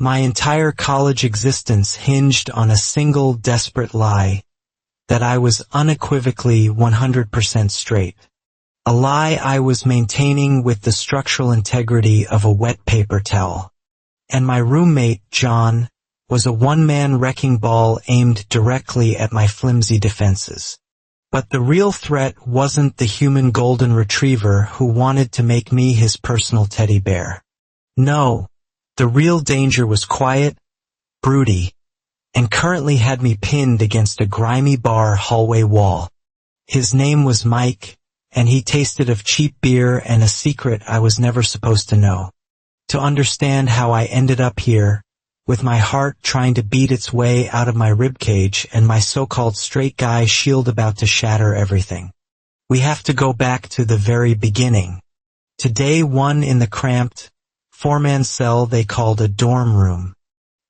My entire college existence hinged on a single desperate lie, that I was unequivocally 100% straight. A lie I was maintaining with the structural integrity of a wet paper towel. And my roommate, John, was a one-man wrecking ball aimed directly at my flimsy defenses. But the real threat wasn't the human golden retriever who wanted to make me his personal teddy bear. No, the real danger was quiet, broody, and currently had me pinned against a grimy bar hallway wall. His name was Mike, and he tasted of cheap beer and a secret I was never supposed to know. To understand how I ended up here, with my heart trying to beat its way out of my ribcage and my so-called straight guy shield about to shatter everything, we have to go back to the very beginning. To day one in the cramped, four-man cell they called a dorm room.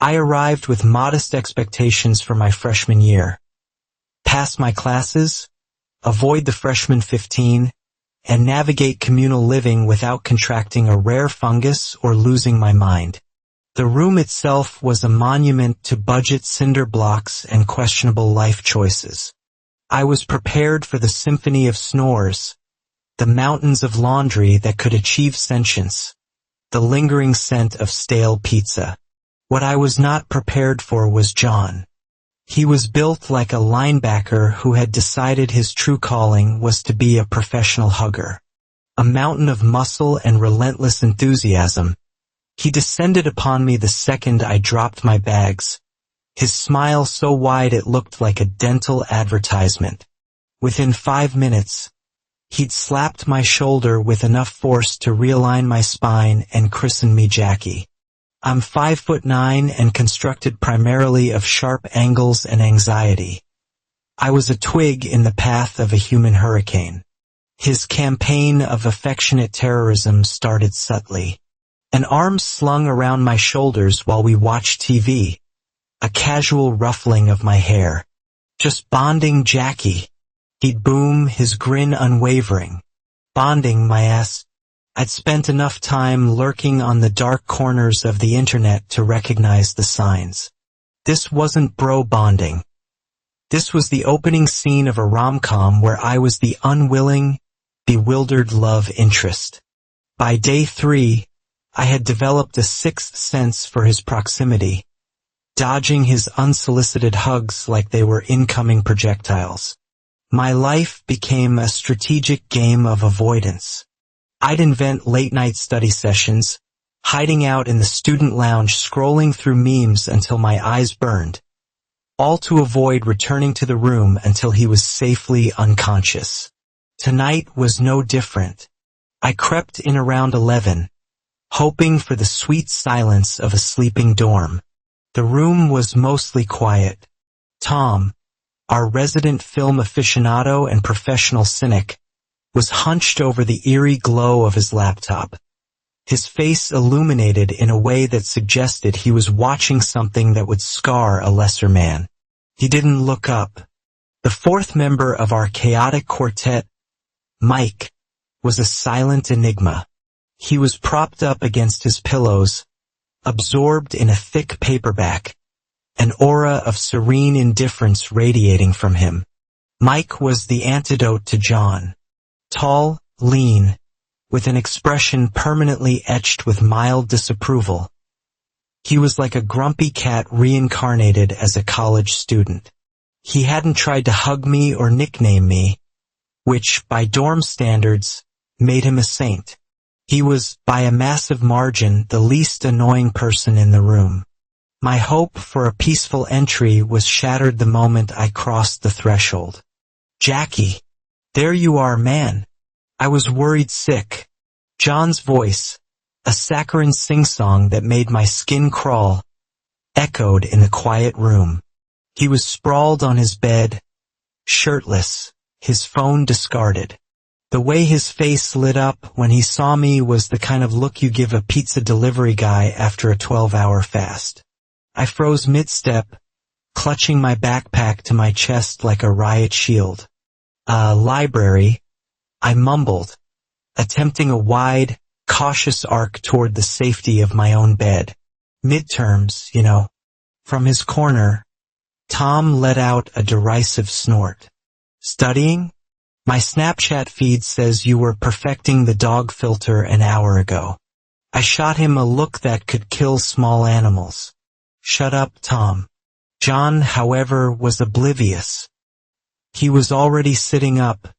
I arrived with modest expectations for my freshman year. Pass my classes, avoid the freshman 15, and navigate communal living without contracting a rare fungus or losing my mind. The room itself was a monument to budget cinder blocks and questionable life choices. I was prepared for the symphony of snores, the mountains of laundry that could achieve sentience, the lingering scent of stale pizza. What I was not prepared for was John. He was built like a linebacker who had decided his true calling was to be a professional hugger. A mountain of muscle and relentless enthusiasm. He descended upon me the second I dropped my bags, his smile so wide it looked like a dental advertisement. Within 5 minutes, he'd slapped my shoulder with enough force to realign my spine and christen me Jackie. I'm 5'9" and constructed primarily of sharp angles and anxiety. I was a twig in the path of a human hurricane. His campaign of affectionate terrorism started subtly. An arm slung around my shoulders while we watched TV. A casual ruffling of my hair. Just bonding, Jackie. He'd boom, his grin unwavering. Bonding, my ass. I'd spent enough time lurking on the dark corners of the internet to recognize the signs. This wasn't bro bonding. This was the opening scene of a rom-com where I was the unwilling, bewildered love interest. By day 3, I had developed a sixth sense for his proximity, dodging his unsolicited hugs like they were incoming projectiles. My life became a strategic game of avoidance. I'd invent late-night study sessions, hiding out in the student lounge scrolling through memes until my eyes burned, all to avoid returning to the room until he was safely unconscious. Tonight was no different. I crept in around 11, hoping for the sweet silence of a sleeping dorm. The room was mostly quiet. Tom, our resident film aficionado and professional cynic, was hunched over the eerie glow of his laptop. His face illuminated in a way that suggested he was watching something that would scar a lesser man. He didn't look up. The fourth member of our chaotic quartet, Mike, was a silent enigma. He was propped up against his pillows, absorbed in a thick paperback, an aura of serene indifference radiating from him. Mike was the antidote to John. Tall, lean, with an expression permanently etched with mild disapproval. He was like a grumpy cat reincarnated as a college student. He hadn't tried to hug me or nickname me, which, by dorm standards, made him a saint. He was, by a massive margin, the least annoying person in the room. My hope for a peaceful entry was shattered the moment I crossed the threshold. Jackie, there you are, man. I was worried sick. John's voice, a saccharine sing-song that made my skin crawl, echoed in the quiet room. He was sprawled on his bed, shirtless, his phone discarded. The way his face lit up when he saw me was the kind of look you give a pizza delivery guy after a 12-hour fast. I froze mid-step, clutching my backpack to my chest like a riot shield. Library, I mumbled, attempting a wide, cautious arc toward the safety of my own bed. Midterms, you know. From his corner, Tom let out a derisive snort. Studying? My Snapchat feed says you were perfecting the dog filter an hour ago. I shot him a look that could kill small animals. Shut up, Tom. John, however, was oblivious. He was already sitting up,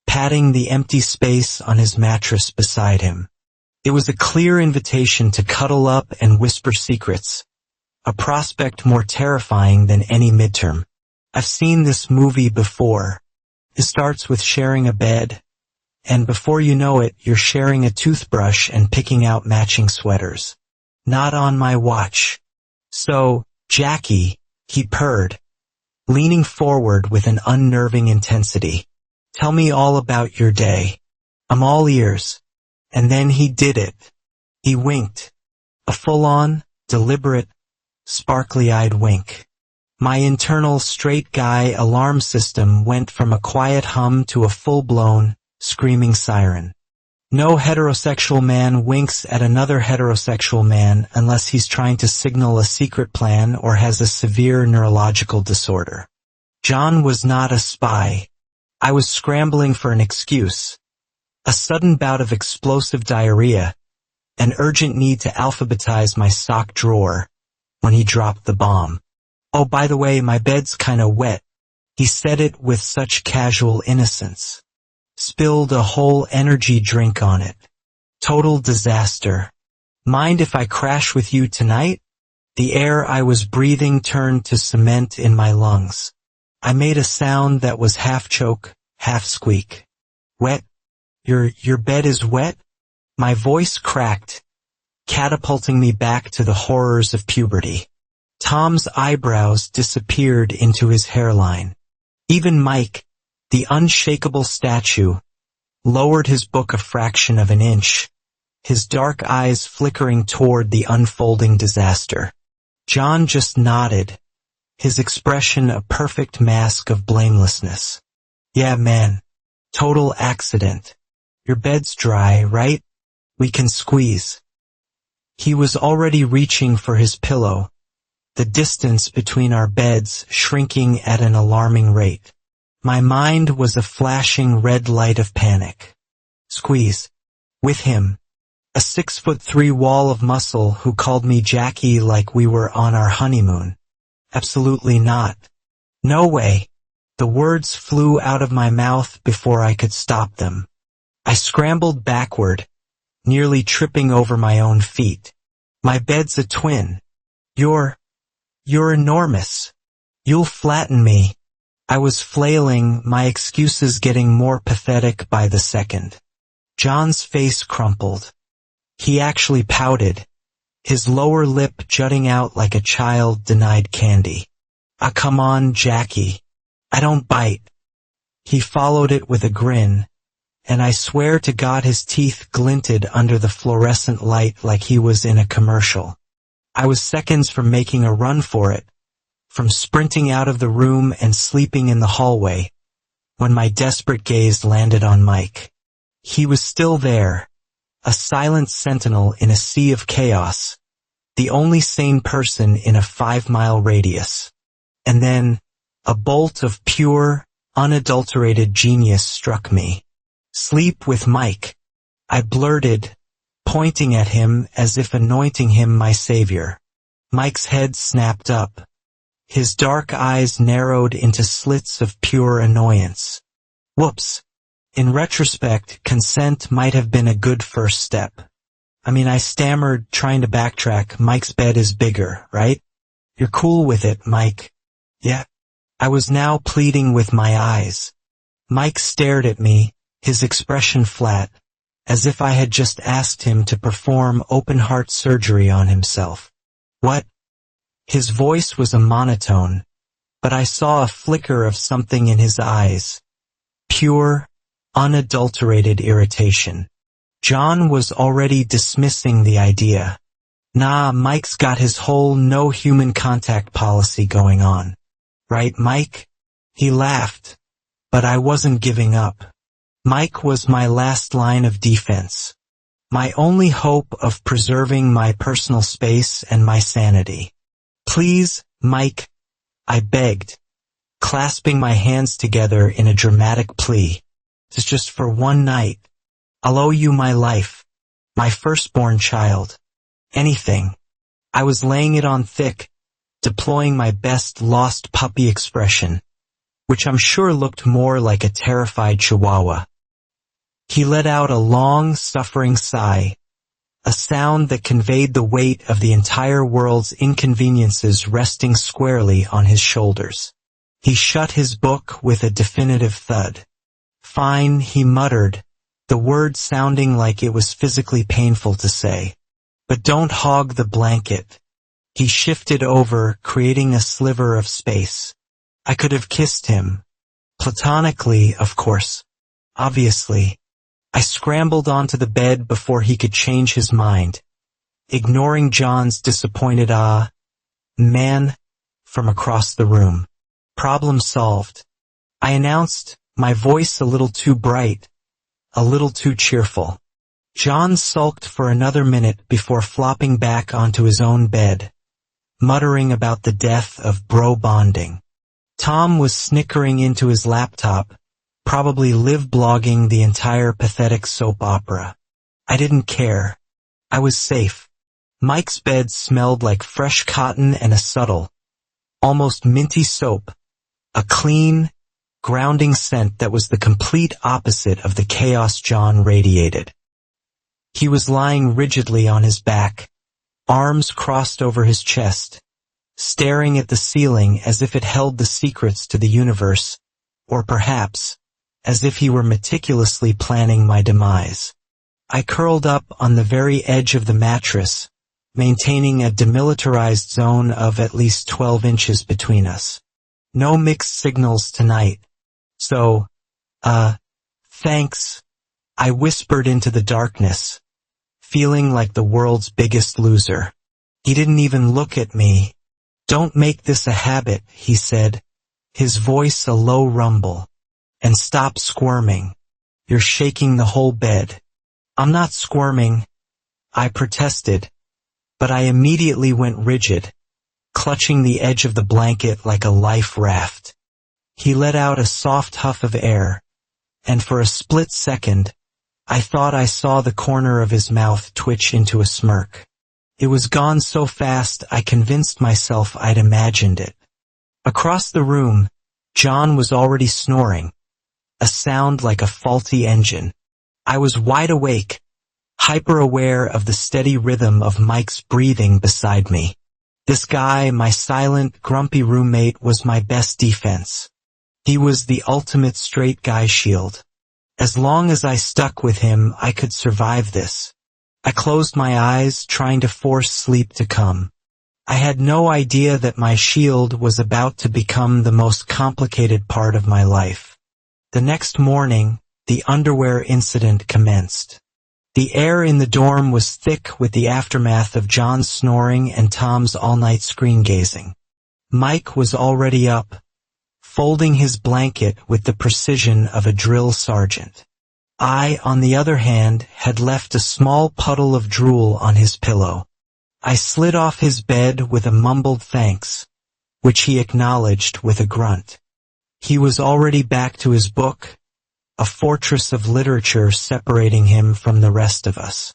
patting the empty space on his mattress beside him. It was a clear invitation to cuddle up and whisper secrets, a prospect more terrifying than any midterm. I've seen this movie before. It starts with sharing a bed, and before you know it, you're sharing a toothbrush and picking out matching sweaters. Not on my watch. So, Jackie, he purred, leaning forward with an unnerving intensity. Tell me all about your day. I'm all ears. And then he did it. He winked. A full-on, deliberate, sparkly-eyed wink. My internal straight guy alarm system went from a quiet hum to a full-blown, screaming siren. No heterosexual man winks at another heterosexual man unless he's trying to signal a secret plan or has a severe neurological disorder. John was not a spy. I was scrambling for an excuse. A sudden bout of explosive diarrhea, an urgent need to alphabetize my sock drawer, when he dropped the bomb. Oh, by the way, my bed's kinda wet. He said it with such casual innocence. Spilled a whole energy drink on it. Total disaster. Mind if I crash with you tonight? The air I was breathing turned to cement in my lungs. I made a sound that was half choke, half squeak. Wet? Your bed is wet? My voice cracked, catapulting me back to the horrors of puberty. Tom's eyebrows disappeared into his hairline. Even Mike, the unshakable statue, lowered his book a fraction of an inch, his dark eyes flickering toward the unfolding disaster. John just nodded, his expression a perfect mask of blamelessness. Yeah, man. Total accident. Your bed's dry, right? We can squeeze. He was already reaching for his pillow, the distance between our beds shrinking at an alarming rate. My mind was a flashing red light of panic. Squeeze. With him. A 6'3" wall of muscle who called me Jackie like we were on our honeymoon. Absolutely not. No way. The words flew out of my mouth before I could stop them. I scrambled backward, nearly tripping over my own feet. My bed's a twin. You're enormous. You'll flatten me. I was flailing, my excuses getting more pathetic by the second. John's face crumpled. He actually pouted, his lower lip jutting out like a child denied candy. Ah, come on, Jackie. I don't bite. He followed it with a grin, and I swear to God his teeth glinted under the fluorescent light like he was in a commercial. I was seconds from making a run for it, from sprinting out of the room and sleeping in the hallway, when my desperate gaze landed on Mike. He was still there, a silent sentinel in a sea of chaos, the only sane person in a 5-mile radius. And then, a bolt of pure, unadulterated genius struck me. Sleep with Mike, I blurted, pointing at him as if anointing him my savior. Mike's head snapped up. His dark eyes narrowed into slits of pure annoyance. Whoops. In retrospect, consent might have been a good first step. I stammered, trying to backtrack. Mike's bed is bigger, right? You're cool with it, Mike. Yeah. I was now pleading with my eyes. Mike stared at me, his expression flat, as if I had just asked him to perform open-heart surgery on himself. What? His voice was a monotone, but I saw a flicker of something in his eyes. Pure, unadulterated irritation. John was already dismissing the idea. Nah, Mike's got his whole no human contact policy going on. Right, Mike? He laughed, but I wasn't giving up. Mike was my last line of defense. my only hope of preserving my personal space and my sanity. Please, Mike, I begged, clasping my hands together in a dramatic plea. It's just for one night. I'll owe you my life, my firstborn child. Anything. I was laying it on thick, deploying my best lost puppy expression, which I'm sure looked more like a terrified chihuahua. He let out a long, suffering sigh, a sound that conveyed the weight of the entire world's inconveniences resting squarely on his shoulders. He shut his book with a definitive thud. Fine, he muttered, the word sounding like it was physically painful to say. But don't hog the blanket. He shifted over, creating a sliver of space. I could have kissed him. Platonically, of course. Obviously. I scrambled onto the bed before he could change his mind, ignoring John's disappointed man from across the room. Problem solved. I announced, my voice a little too bright, a little too cheerful. John sulked for another minute before flopping back onto his own bed, muttering about the death of bro bonding. Tom was snickering into his laptop, probably live blogging the entire pathetic soap opera. I didn't care. I was safe. Mike's bed smelled like fresh cotton and a subtle, almost minty soap, a clean, grounding scent that was the complete opposite of the chaos John radiated. He was lying rigidly on his back, arms crossed over his chest, staring at the ceiling as if it held the secrets to the universe, or perhaps, as if he were meticulously planning my demise. I curled up on the very edge of the mattress, maintaining a demilitarized zone of at least 12 inches between us. No mixed signals tonight. So, thanks, I whispered into the darkness, feeling like the world's biggest loser. He didn't even look at me. Don't make this a habit, he said, his voice a low rumble. And stop squirming. You're shaking the whole bed. I'm not squirming, I protested, but I immediately went rigid, clutching the edge of the blanket like a life raft. He let out a soft huff of air, and for a split second, I thought I saw the corner of his mouth twitch into a smirk. It was gone so fast I convinced myself I'd imagined it. Across the room, John was already snoring, a sound like a faulty engine. I was wide awake, hyper-aware of the steady rhythm of Mike's breathing beside me. This guy, my silent, grumpy roommate, was my best defense. He was the ultimate straight guy shield. As long as I stuck with him, I could survive this. I closed my eyes, trying to force sleep to come. I had no idea that my shield was about to become the most complicated part of my life. The next morning, the underwear incident commenced. The air in the dorm was thick with the aftermath of John's snoring and Tom's all-night screen gazing. Mike was already up, folding his blanket with the precision of a drill sergeant. I, on the other hand, had left a small puddle of drool on his pillow. I slid off his bed with a mumbled thanks, which he acknowledged with a grunt. He was already back to his book, a fortress of literature separating him from the rest of us.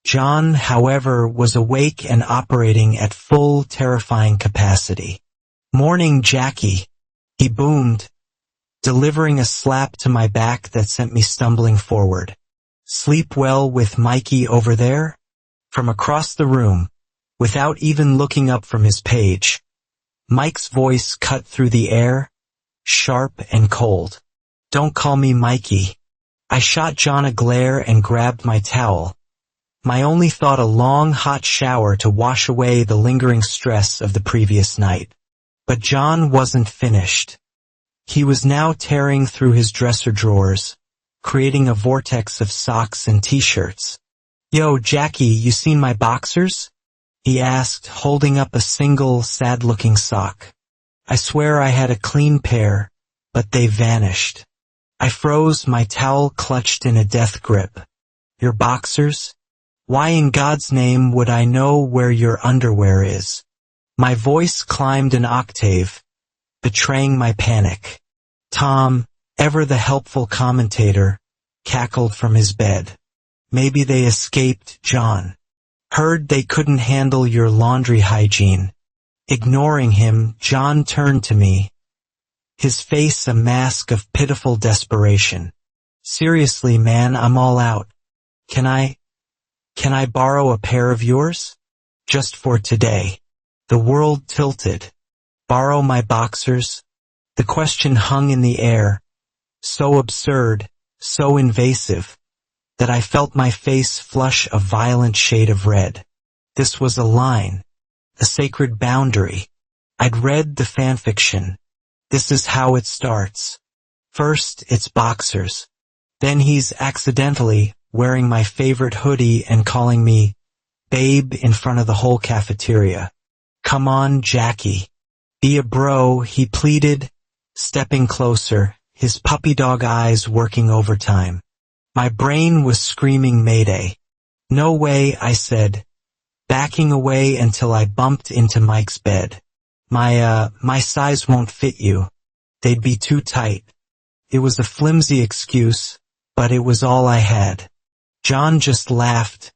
John, however, was awake and operating at full, terrifying capacity. "Morning, Jackie," he boomed, delivering a slap to my back that sent me stumbling forward. "Sleep well with Mikey over there?" From across the room, without even looking up from his page, Mike's voice cut through the air, sharp and cold. "Don't call me Mikey." I shot John a glare and grabbed my towel, my only thought a long, hot shower to wash away the lingering stress of the previous night. But John wasn't finished. He was now tearing through his dresser drawers, creating a vortex of socks and t-shirts. "Yo, Jackie, you seen my boxers?" he asked, holding up a single, sad-looking sock. I swear I had a clean pair, but they vanished. I froze, my towel clutched in a death grip. "Your boxers?" Why in God's name would I know where your underwear is? My voice climbed an octave, betraying my panic. Tom, ever the helpful commentator, cackled from his bed. Maybe they escaped, John. Heard they couldn't handle your laundry hygiene. Ignoring him, John turned to me, his face a mask of pitiful desperation. Seriously, man, I'm all out. Can I borrow a pair of yours? Just for today. The world tilted. Borrow my boxers? The question hung in the air, so absurd, so invasive, that I felt my face flush a violent shade of red. This was a line, a sacred boundary. I'd read the fanfiction. This is how it starts. First, it's boxers. Then he's accidentally wearing my favorite hoodie and calling me babe in front of the whole cafeteria. Come on, Jackie. Be a bro, he pleaded, stepping closer, his puppy dog eyes working overtime. My brain was screaming mayday. No way, I said, backing away until I bumped into Mike's bed. My size won't fit you. They'd be too tight. It was a flimsy excuse, but it was all I had. John just laughed,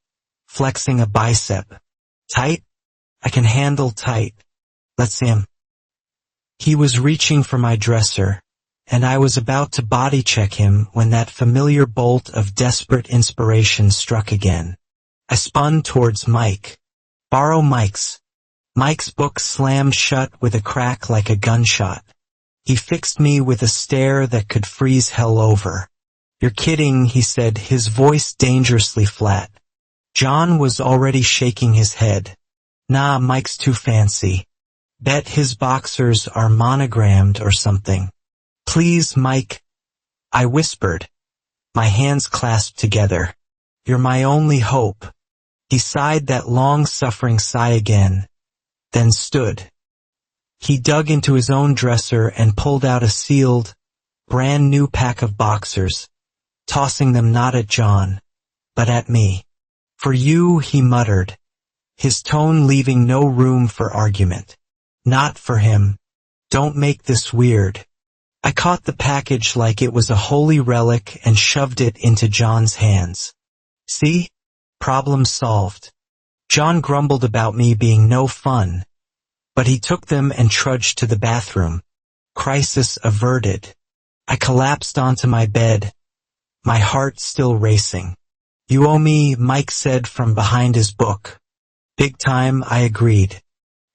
flexing a bicep. Tight? I can handle tight. Let's see him. He was reaching for my dresser, and I was about to body check him when that familiar bolt of desperate inspiration struck again. I spun towards Mike. Borrow Mike's. Mike's book slammed shut with a crack like a gunshot. He fixed me with a stare that could freeze hell over. You're kidding, he said, his voice dangerously flat. John was already shaking his head. Nah, Mike's too fancy. Bet his boxers are monogrammed or something. Please, Mike, I whispered, my hands clasped together. You're my only hope. He sighed that long-suffering sigh again, then stood. He dug into his own dresser and pulled out a sealed, brand-new pack of boxers, tossing them not at John, but at me. For you, he muttered, his tone leaving no room for argument. Not for him. Don't make this weird. I caught the package like it was a holy relic and shoved it into John's hands. See? Problem solved. John grumbled about me being no fun, but he took them and trudged to the bathroom. Crisis averted. I collapsed onto my bed, my heart still racing. You owe me, Mike said from behind his book. Big time, I agreed.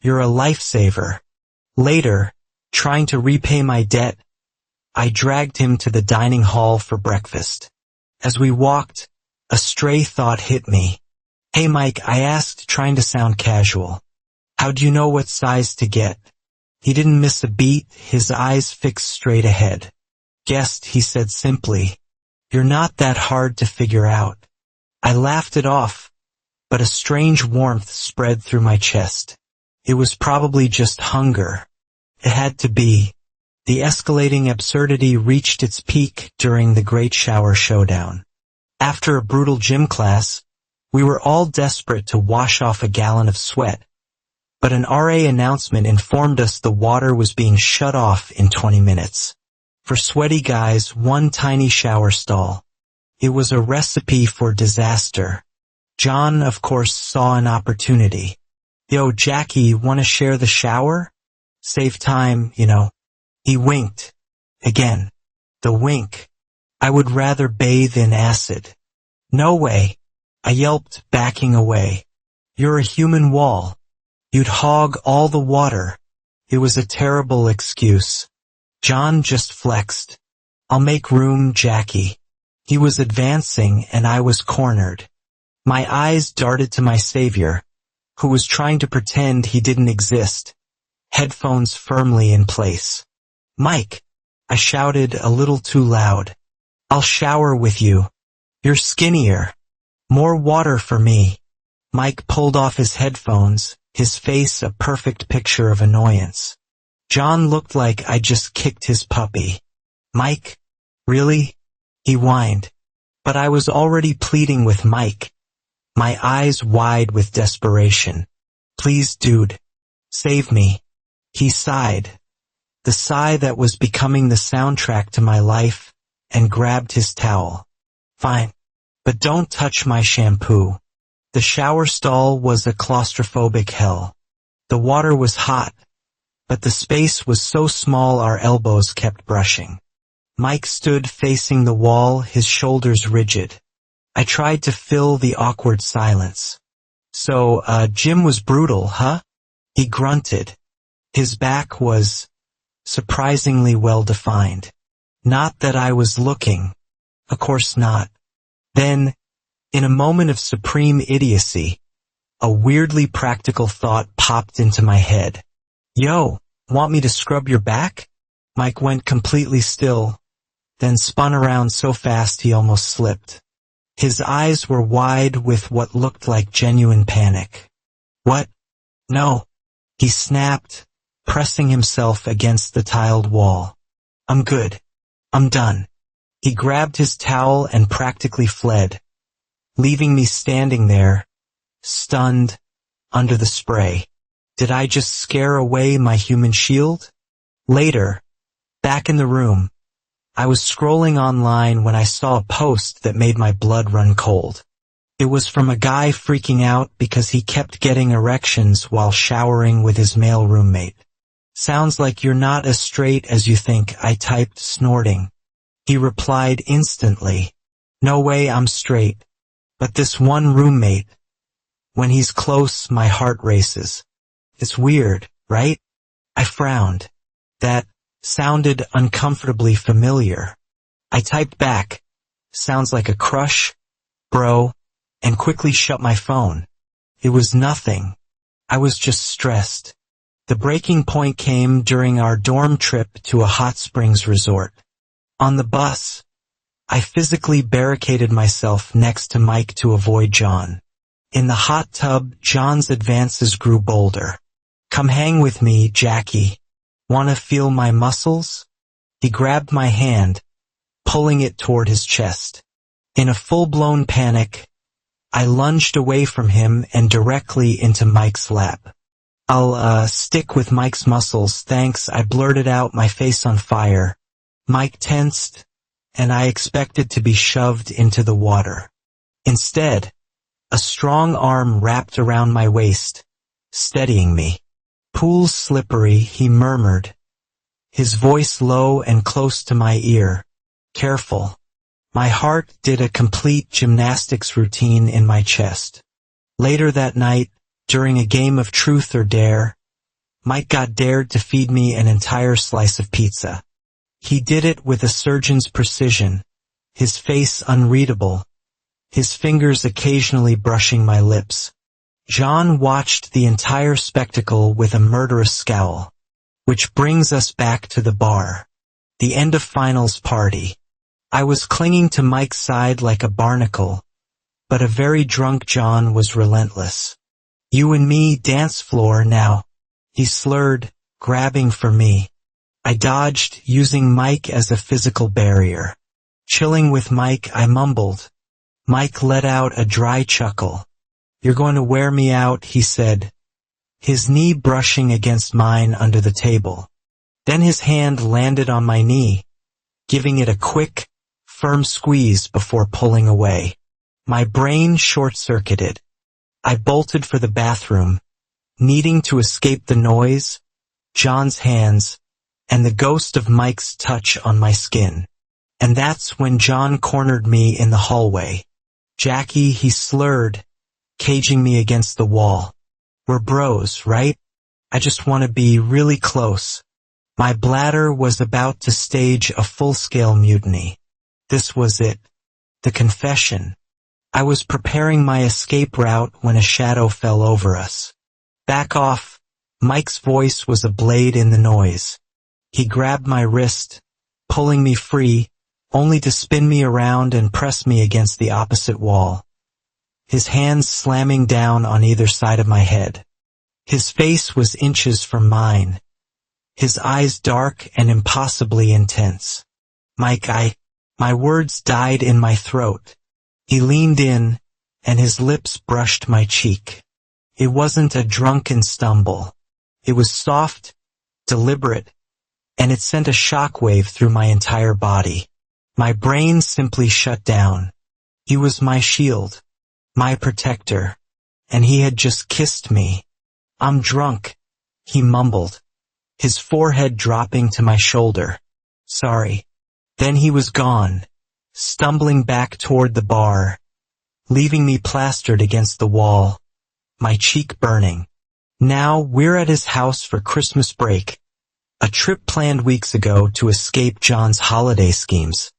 You're a lifesaver. Later, trying to repay my debt, I dragged him to the dining hall for breakfast. As we walked, a stray thought hit me. Hey Mike, I asked, trying to sound casual. How'd you know what size to get? He didn't miss a beat, his eyes fixed straight ahead. Guessed, he said simply. You're not that hard to figure out. I laughed it off, but a strange warmth spread through my chest. It was probably just hunger. It had to be. The escalating absurdity reached its peak during the Great Shower Showdown. After a brutal gym class, we were all desperate to wash off a gallon of sweat, but an RA announcement informed us the water was being shut off in 20 minutes. For sweaty guys, one tiny shower stall. It was a recipe for disaster. John, of course, saw an opportunity. Yo, Jackie, wanna share the shower? Save time, you know. He winked. Again. The wink. I would rather bathe in acid. No way. I yelped, backing away. You're a human wall. You'd hog all the water. It was a terrible excuse. John just flexed. I'll make room, Jackie. He was advancing and I was cornered. My eyes darted to my savior, who was trying to pretend he didn't exist, headphones firmly in place. Mike, I shouted a little too loud. I'll shower with you. You're skinnier. More water for me. Mike pulled off his headphones, his face a perfect picture of annoyance. John looked like I just kicked his puppy. Mike? Really? He whined. But I was already pleading with Mike. my eyes wide with desperation. "Please, dude, save me." He sighed, the sigh that was becoming the soundtrack to my life, and grabbed his towel. "Fine, but don't touch my shampoo." The shower stall was a claustrophobic hell. The water was hot, but the space was so small our elbows kept brushing. Mike stood facing the wall, his shoulders rigid. I tried to fill the awkward silence. "So, Jim was brutal, huh?" He grunted. His back was surprisingly well defined. "Not that I was looking. Of course not." Then, in a moment of supreme idiocy, a weirdly practical thought popped into my head. "Yo, want me to scrub your back?" Mike went completely still, then spun around so fast he almost slipped. His eyes were wide with what looked like genuine panic. "What? No," he snapped, pressing himself against the tiled wall. "I'm good. I'm done." He grabbed his towel and practically fled, leaving me standing there, stunned, under the spray. Did I just scare away my human shield? Later, back in the room, I was scrolling online when I saw a post that made my blood run cold. It was from a guy freaking out because he kept getting erections while showering with his male roommate. "Sounds like you're not as straight as you think," I typed, snorting. He replied instantly, "No way I'm straight. But this one roommate, when he's close, my heart races. It's weird, right?" I frowned. That sounded uncomfortably familiar. I typed back, "Sounds like a crush, bro," and quickly shut my phone. It was nothing. I was just stressed. The breaking point came during our dorm trip to a hot springs resort. On the bus, I physically barricaded myself next to Mike to avoid John. In the hot tub, John's advances grew bolder. "Come hang with me, Jackie. Wanna feel my muscles?" He grabbed my hand, pulling it toward his chest. In a full-blown panic, I lunged away from him and directly into Mike's lap. "I'll, stick with Mike's muscles, thanks," I blurted out, my face on fire. Mike tensed, and I expected to be shoved into the water. Instead, a strong arm wrapped around my waist, steadying me. "Pool's slippery," he murmured, his voice low and close to my ear. "Careful." My heart did a complete gymnastics routine in my chest. Later that night, during a game of truth or dare, Mike got dared to feed me an entire slice of pizza. He did it with a surgeon's precision, his face unreadable, his fingers occasionally brushing my lips. John watched the entire spectacle with a murderous scowl. Which brings us back to the bar. The end of finals party. I was clinging to Mike's side like a barnacle, but a very drunk John was relentless. "You and me, dance floor now," he slurred, grabbing for me. I dodged, using Mike as a physical barrier. Chilling with Mike, I mumbled. Mike let out a dry chuckle. "You're going to wear me out," he said, his knee brushing against mine under the table. Then his hand landed on my knee, giving it a quick, firm squeeze before pulling away. My brain short-circuited. I bolted for the bathroom, needing to escape the noise, John's hands, and the ghost of Mike's touch on my skin. And that's when John cornered me in the hallway. "Jackie," he slurred, caging me against the wall. "We're bros, right? I just want to be really close." My bladder was about to stage a full-scale mutiny. This was it. The confession. I was preparing my escape route when a shadow fell over us. "Back off." Mike's voice was a blade in the noise. He grabbed my wrist, pulling me free, only to spin me around and press me against the opposite wall. His hands slamming down on either side of my head. His face was inches from mine, his eyes dark and impossibly intense. "Mike, my words died in my throat. He leaned in, and his lips brushed my cheek. It wasn't a drunken stumble. It was soft, deliberate, and it sent a shockwave through my entire body. My brain simply shut down. He was my shield, my protector, and he had just kissed me. "I'm drunk," he mumbled, his forehead dropping to my shoulder. "Sorry." Then he was gone, stumbling back toward the bar, leaving me plastered against the wall, my cheek burning. Now we're at his house for Christmas break, a trip planned weeks ago to escape John's holiday schemes.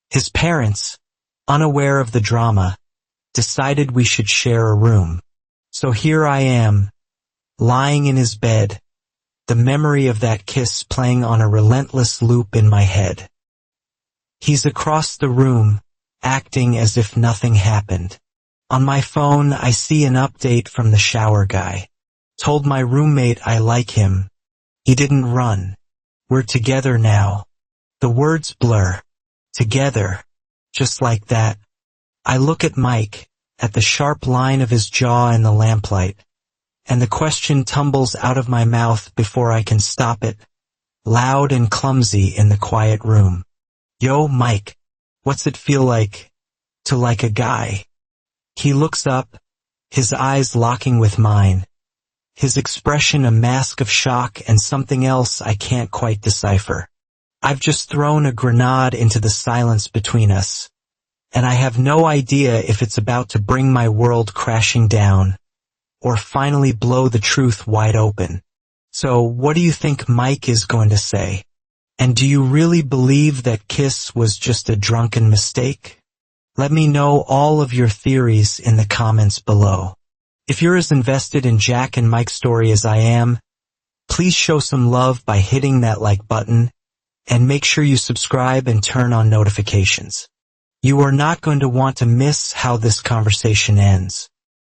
His parents, unaware of the drama, decided we should share a room. So here I am, lying in his bed, the memory of that kiss playing on a relentless loop in my head. He's across the room, acting as if nothing happened. On my phone, I see an update from the shower guy. Told my roommate I like him. He didn't run. We're together now. The words blur. Together. Just like that. I look at Mike, at the sharp line of his jaw in the lamplight, and the question tumbles out of my mouth before I can stop it, loud and clumsy in the quiet room. "Yo, Mike, what's it feel like to like a guy?" He looks up, his eyes locking with mine, his expression a mask of shock and something else I can't quite decipher. I've just thrown a grenade into the silence between us, and I have no idea if it's about to bring my world crashing down, or finally blow the truth wide open. So what do you think Mike is going to say? And do you really believe that kiss was just a drunken mistake? Let me know all of your theories in the comments below. If you're as invested in Jack and Mike's story as I am, please show some love by hitting that like button, and make sure you subscribe and turn on notifications. You are not going to want to miss how this conversation ends.